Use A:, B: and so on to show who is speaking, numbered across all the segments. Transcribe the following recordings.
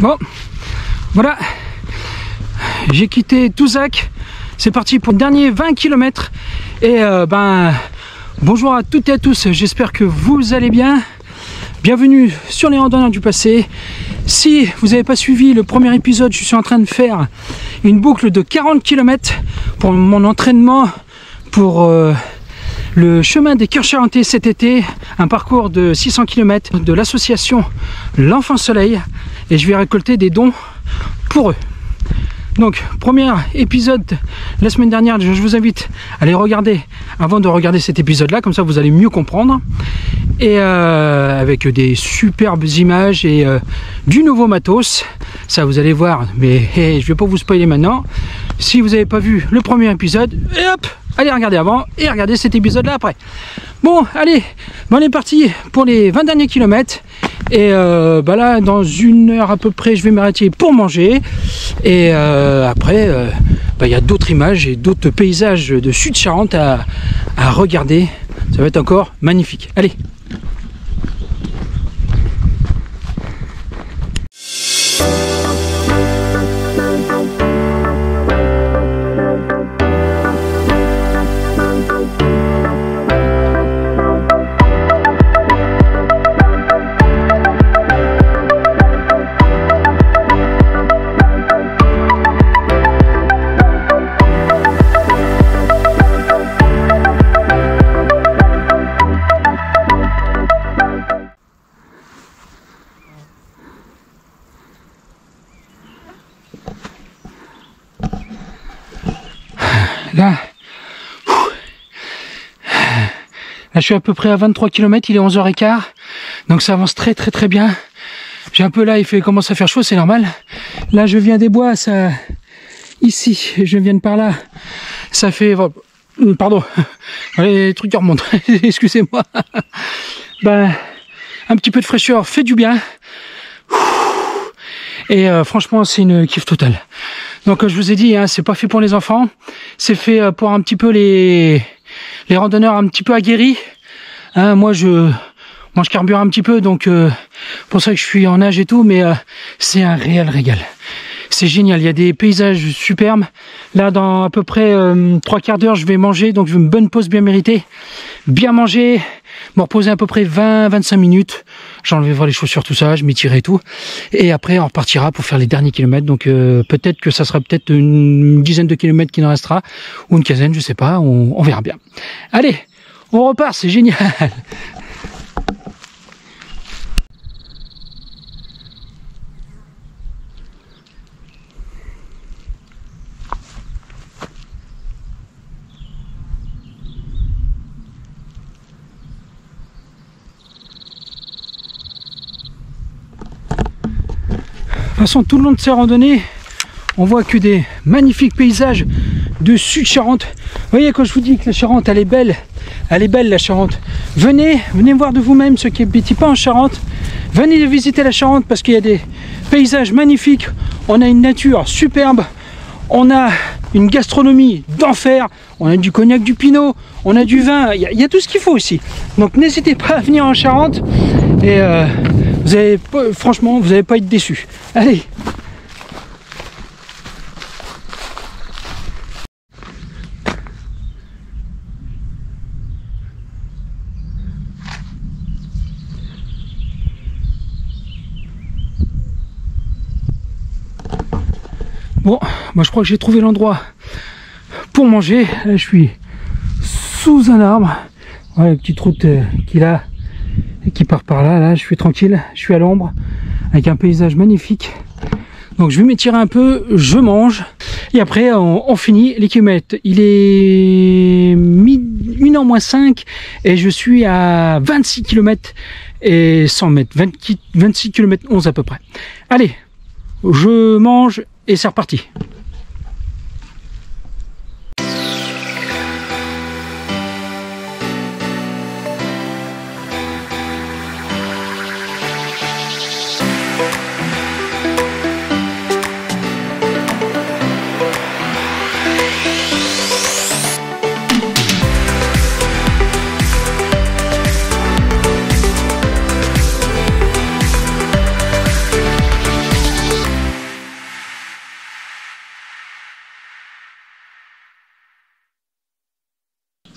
A: Bon, voilà, j'ai quitté Touzac, c'est parti pour le dernier 20 km. Et bonjour à toutes et à tous, j'espère que vous allez bien. Bienvenue sur les randonneurs du passé. Si vous n'avez pas suivi le premier épisode, je suis en train de faire une boucle de 40 km pour mon entraînement pour le chemin des Cœurs Charentais cet été, un parcours de 600 km de l'association L'Enfant Soleil, et je vais récolter des dons pour eux. Donc, premier épisode la semaine dernière, je vous invite à les regarder avant de regarder cet épisode-là, comme ça vous allez mieux comprendre. Et avec des superbes images et du nouveau matos, ça vous allez voir, mais je ne vais pas vous spoiler maintenant. Si vous n'avez pas vu le premier épisode, et hop, allez regarder avant et regardez cet épisode-là après. Bon, allez, on est parti pour les 20 derniers kilomètres. Et là, dans 1 heure à peu près, je vais m'arrêter pour manger. Et après, il y a d'autres images et d'autres paysages de Sud-Charente à regarder. Ça va être encore magnifique. Allez! Là, je suis à peu près à 23 km, il est 11h15, donc ça avance très bien. J'ai un peu là, commence à faire chaud, c'est normal. Là, je viens des bois, ça, ici, je viens de par là, ça fait, pardon, les trucs qui remontent, excusez-moi. Un petit peu de fraîcheur fait du bien. Et franchement, c'est une kiff totale. Donc, je vous ai dit, hein, c'est pas fait pour les enfants, c'est fait pour un petit peu les randonneurs un petit peu aguerris. Hein, moi je carbure un petit peu, donc pour ça que je suis en nage et tout, mais c'est un réel régal. C'est génial, il y a des paysages superbes. Là, dans à peu près 3/4 d'heure, je vais manger, donc je veux une bonne pause bien méritée. Bien manger, me reposer à peu près 20-25 minutes. J'enlèverai les chaussures, tout ça, je m'étirerai et tout. Et après, on repartira pour faire les derniers kilomètres. Donc peut-être que ça sera peut-être une dizaine de kilomètres qui nous restera, ou une quinzaine, je sais pas, on verra bien. Allez, on repart, c'est génial. De toute façon, tout le long de ces randonnées, on voit que des magnifiques paysages de Sud-Charente. Vous voyez, quand je vous dis que la Charente, elle est belle la Charente. Venez voir de vous-même ceux qui n'habitent pas en Charente. Venez visiter la Charente parce qu'il y a des paysages magnifiques. On a une nature superbe. On a une gastronomie d'enfer. On a du cognac, du pinot. On a du vin. Il y a tout ce qu'il faut aussi. Donc n'hésitez pas à venir en Charente. Et franchement, vous n'allez pas être déçus. Allez! Bon, moi je crois que j'ai trouvé l'endroit pour manger. Là, je suis sous un arbre. Voilà la petite route qu'il a et qui part par là. Là, je suis tranquille, je suis à l'ombre avec un paysage magnifique. Donc je vais m'étirer un peu, je mange et après on finit les kilomètres. Il est 1h moins 5 et je suis à 26 km et 100 mètres, 26 km 11 à peu près. Allez, je mange et c'est reparti.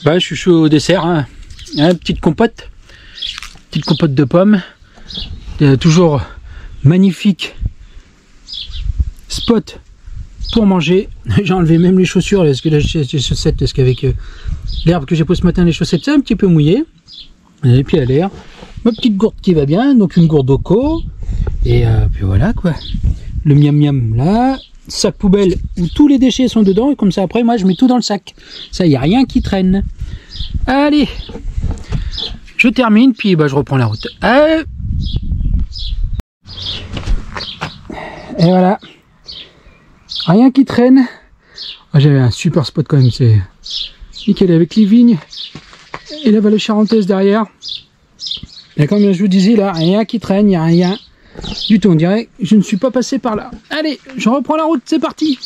A: Bah, je suis chaud au dessert, hein. Petite compote de pommes. Toujours magnifique spot pour manger. J'ai enlevé même les chaussures là, parce que là j'ai des chaussettes, parce qu'avec l'herbe que j'ai posée ce matin, les chaussettes c'est un petit peu mouillé. Les pieds à l'air. Ma petite gourde qui va bien, donc une gourde au co. Et puis voilà quoi. Le miam miam là. Sac poubelle où tous les déchets sont dedans, et comme ça après moi je mets tout dans le sac. Ça, il n'y a rien qui traîne. Allez, je termine, puis bah, je reprends la route. Et voilà, rien qui traîne. Ah, j'avais un super spot quand même, c'est nickel avec les vignes et la vallée charentaise derrière. Et comme je vous disais là, rien qui traîne, il n'y a rien du tout. On dirait que je ne suis pas passé par là. Allez, je reprends la route, c'est parti.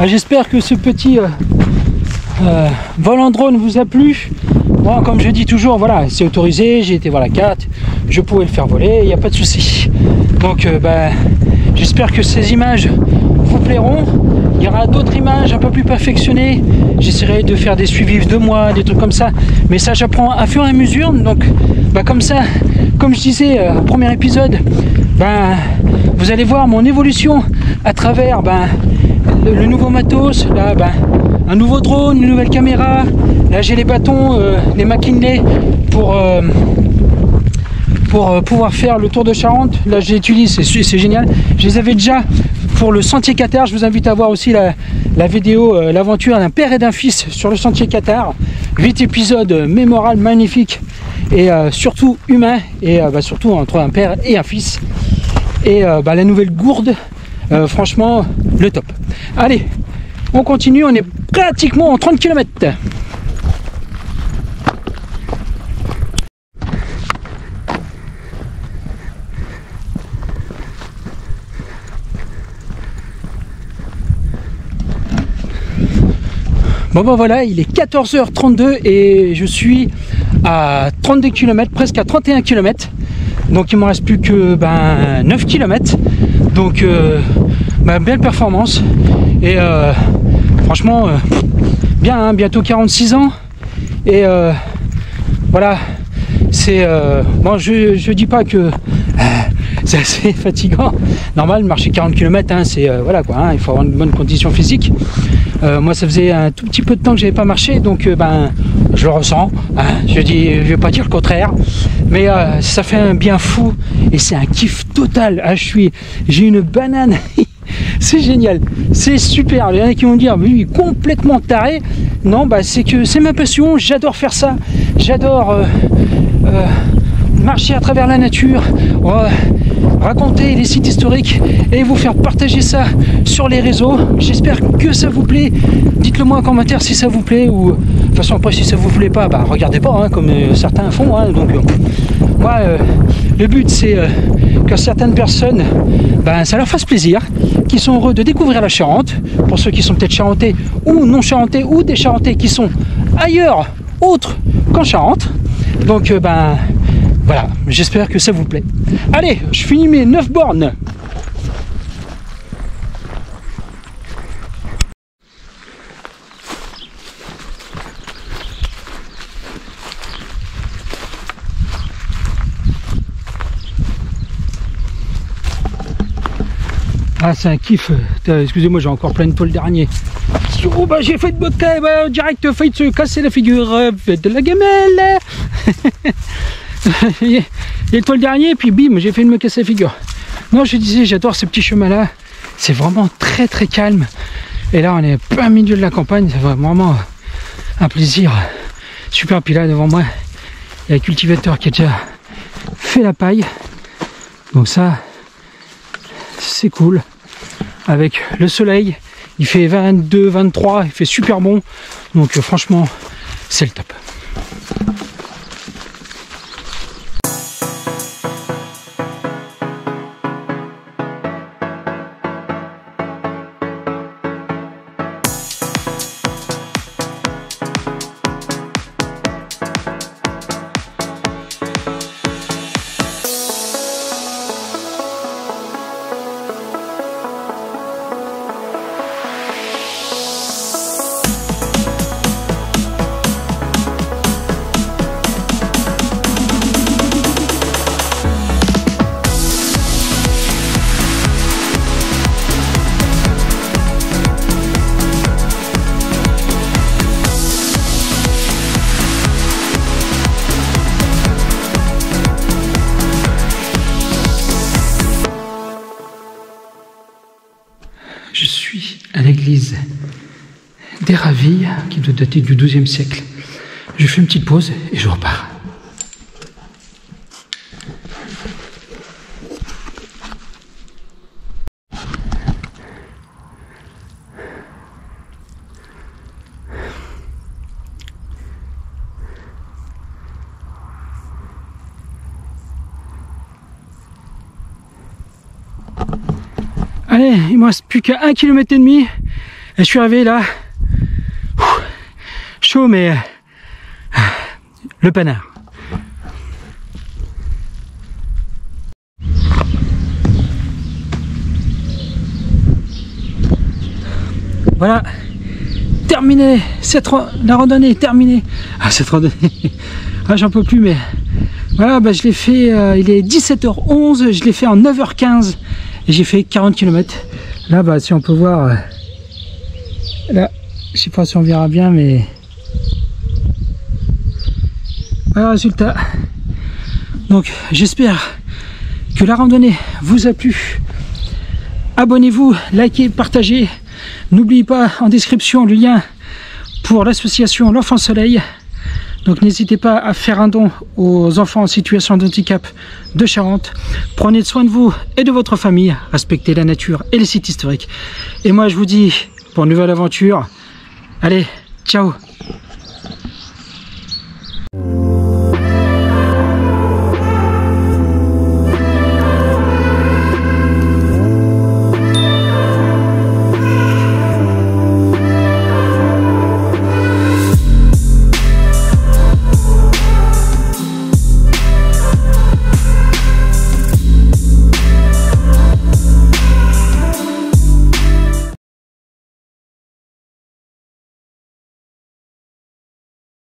A: J'espère que ce petit vol en drone vous a plu. Bon, comme je dis toujours, voilà, c'est autorisé, j'ai été voir la carte, je pouvais le faire voler, il n'y a pas de souci. Donc j'espère que ces images vous plairont. Il y aura d'autres images un peu plus perfectionnées. J'essaierai de faire des suivis de moi, des trucs comme ça. Mais ça, j'apprends à fur et à mesure. Donc comme ça, comme je disais au premier épisode, vous allez voir mon évolution à travers le nouveau matos, là, un nouveau drone, une nouvelle caméra. Là j'ai les bâtons, les McKinley pour pouvoir faire le tour de Charente. Là je les utilise, c'est génial. Je les avais déjà pour le sentier Qatar. Je vous invite à voir aussi la vidéo, l'aventure d'un père et d'un fils sur le sentier Qatar. 8 épisodes mémorables, magnifiques et surtout humains, et surtout entre un père et un fils. Et la nouvelle gourde, franchement le top. Allez, on continue, on est pratiquement en 30 km. Bon voilà, il est 14h32 et je suis à 32 km, presque à 31 km. Donc il ne me reste plus que 9 km. Donc belle performance. Et franchement, bien, hein, bientôt 46 ans. Et voilà, c'est... bon, je dis pas que c'est assez fatigant. Normal, marcher 40 km, hein, c'est... voilà quoi, hein, il faut avoir une bonne condition physique. Moi ça faisait un tout petit peu de temps que j'avais pas marché, donc ben je le ressens, hein. Je vais pas dire le contraire, mais ça fait un bien fou et c'est un kiff total. Ah, j'ai une banane. C'est génial, c'est super. Il y en a qui vont me dire, mais lui, complètement taré. Non, bah c'est que c'est ma passion, j'adore faire ça. J'adore marcher à travers la nature, raconter les sites historiques et vous faire partager ça sur les réseaux. J'espère que ça vous plaît. Dites-le moi en commentaire si ça vous plaît, ou de toute façon après si ça vous plaît pas, bah regardez pas, hein, comme certains font, hein. Donc moi le but c'est que certaines personnes, ben, ça leur fasse plaisir, qui sont heureux de découvrir la Charente, pour ceux qui sont peut-être charentais ou non charentais, ou des charentais qui sont ailleurs autres qu'en Charente. Donc ben voilà, j'espère que ça vous plaît. Allez, je finis mes 9 bornes. Ah, c'est un kiff. Excusez-moi, j'ai encore plein de Paul dernier. Oh bah j'ai fait de bokeh, bah, direct failli de se casser la figure, faites de la gamelle. Il y a le Paul dernier, et puis bim, j'ai fait de me casser la figure. Non, je disais, j'adore ce petit chemin là. C'est vraiment très très calme. Et là, on est plein milieu de la campagne. C'est vraiment un plaisir. Super. Puis là, devant moi, il y a un cultivateur qui a déjà fait la paille. Donc ça, c'est cool. Avec le soleil, il fait 22, 23, il fait super bon. Donc franchement, c'est le top. Je suis à l'église des Ravilles, qui doit dater du XIIe siècle. Je fais une petite pause et je repars. Allez, il me reste plus qu'à 1,5 km et je suis arrivé là. Chaud, mais le panard. Voilà, terminé. La randonnée est terminée. Ah, cette randonnée, ah, j'en peux plus, mais voilà, bah, je l'ai fait, il est 17h11, je l'ai fait en 9h15. Et j'ai fait 40 km. Là, bah, si on peut voir, là, je sais pas si on verra bien, mais voilà le résultat. Donc, j'espère que la randonnée vous a plu. Abonnez-vous, likez, partagez. N'oubliez pas en description le lien pour l'association L'Enfant Soleil. Donc n'hésitez pas à faire un don aux enfants en situation de handicap de Charente. Prenez soin de vous et de votre famille. Respectez la nature et les sites historiques. Et moi je vous dis, pour une nouvelle aventure, allez, ciao!